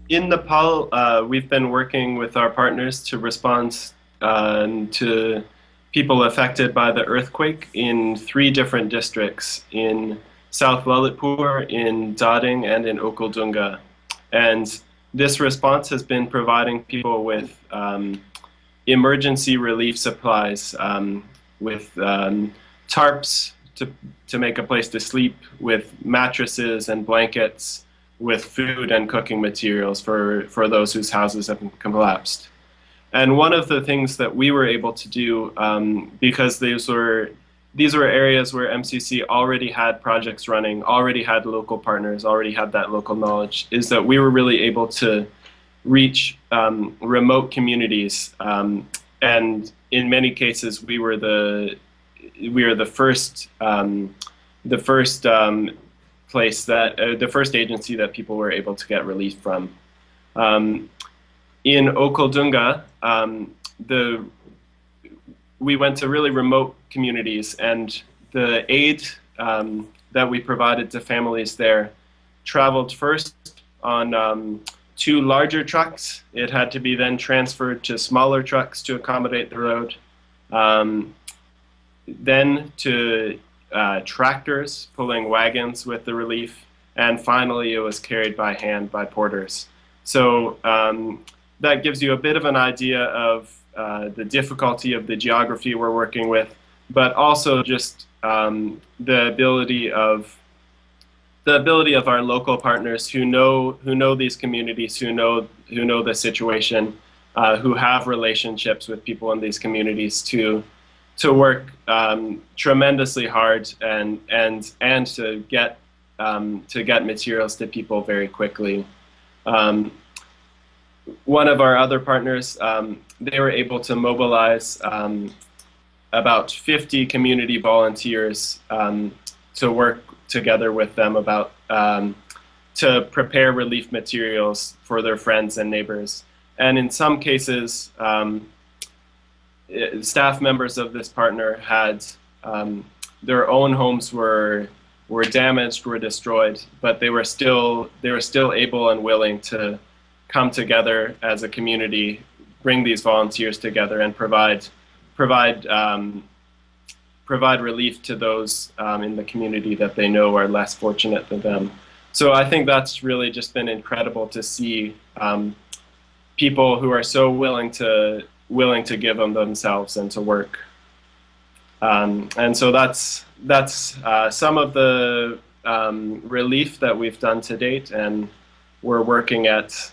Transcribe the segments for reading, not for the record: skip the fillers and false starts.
In Nepal, we've been working with our partners to respond to people affected by the earthquake in three different districts in South Lalitpur, in Dading, and in Okhaldunga. And this response has been providing people with emergency relief supplies, with tarps to make a place to sleep, with mattresses and blankets, with food and cooking materials for those whose houses have collapsed. And one of the things that we were able to do, because these were areas where MCC already had projects running, already had local partners, already had that local knowledge, is that we were really able to reach remote communities, and in many cases we are the first place that the first agency that people were able to get relief from. In Okhaldunga, we went to really remote communities, and the aid that we provided to families there traveled first on two larger trucks. It had to be then transferred to smaller trucks to accommodate the road. Then to tractors pulling wagons with the relief, and finally it was carried by hand by porters. So that gives you a bit of an idea of the difficulty of the geography we're working with, but also just the ability of our local partners who know these communities, who know the situation, who have relationships with people in these communities to work tremendously hard and to get materials to people very quickly. One of our other partners, they were able to mobilize about 50 community volunteers to work together with them about to prepare relief materials for their friends and neighbors. And in some cases, staff members of this partner had their own homes were damaged, were destroyed, but they were still able and willing to come together as a community, bring these volunteers together, and provide relief to those in the community that they know are less fortunate than them. So I think that's really just been incredible to see people who are so willing to give them themselves and to work. And so that's some of the relief that we've done to date, and we're working at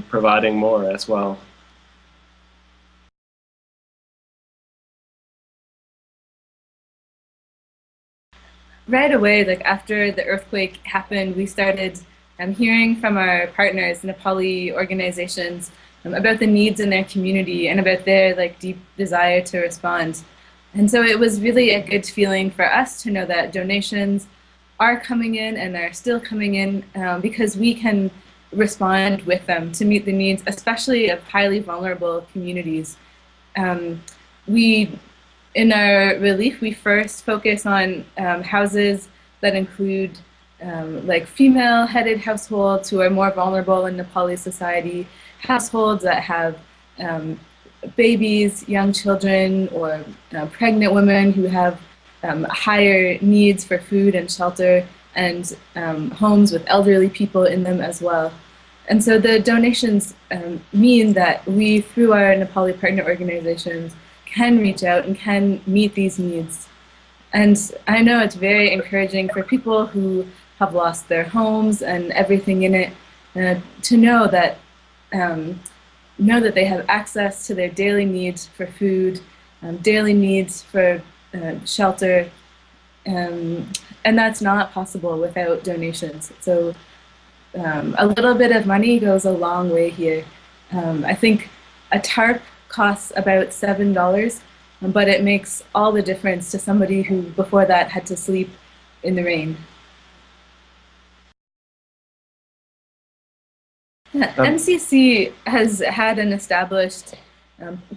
providing more as well. Right away, like after the earthquake happened, we started hearing from our partners, Nepali organizations, about the needs in their community and about their deep desire to respond. And so it was really a good feeling for us to know that donations are coming in and are still coming in, because we can respond with them to meet the needs, especially of highly vulnerable communities. In our relief, we first focus on houses that include female-headed households who are more vulnerable in Nepali society, households that have babies, young children, or pregnant women who have higher needs for food and shelter, and homes with elderly people in them as well. And so the donations mean that we, through our Nepali partner organizations, can reach out and can meet these needs. And I know it's very encouraging for people who have lost their homes and everything in it to know that they have access to their daily needs for food, daily needs for shelter, and that's not possible without donations. So a little bit of money goes a long way here. I think a tarp costs about $7, but it makes all the difference to somebody who before that had to sleep in the rain. MCC has had an established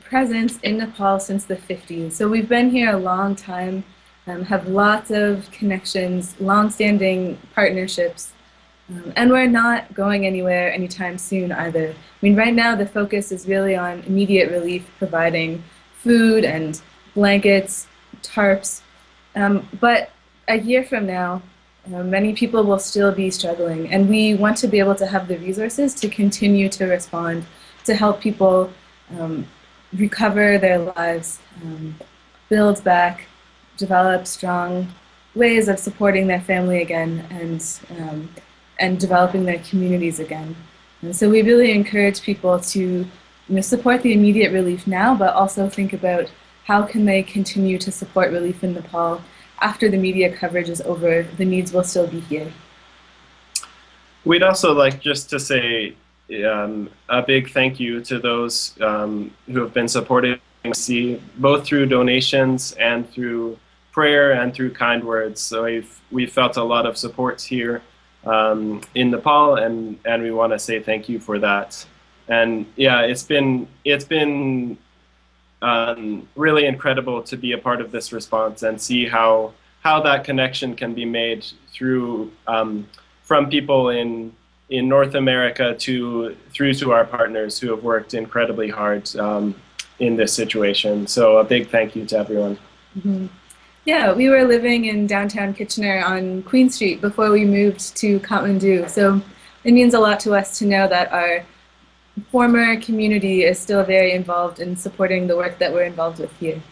presence in Nepal since the 50s. So we've been here a long time, have lots of connections, long-standing partnerships. And we're not going anywhere anytime soon either. I mean, right now the focus is really on immediate relief, providing food and blankets, tarps. But a year from now, many people will still be struggling, and we want to be able to have the resources to continue to respond, to help people recover their lives, build back, develop strong ways of supporting their family again, and developing their communities again. And so we really encourage people to support the immediate relief now, but also think about how can they continue to support relief in Nepal after the media coverage is over. The needs will still be here. We'd also like just to say a big thank you to those who have been supporting MCC, both through donations and through prayer and through kind words. So we've felt a lot of support here in Nepal, and we want to say thank you for that. And yeah, it's been really incredible to be a part of this response and see how that connection can be made through from people in North America through to our partners who have worked incredibly hard in this situation. So a big thank you to everyone. Mm-hmm. Yeah, we were living in downtown Kitchener on Queen Street before we moved to Kathmandu. So it means a lot to us to know that our former community is still very involved in supporting the work that we're involved with here.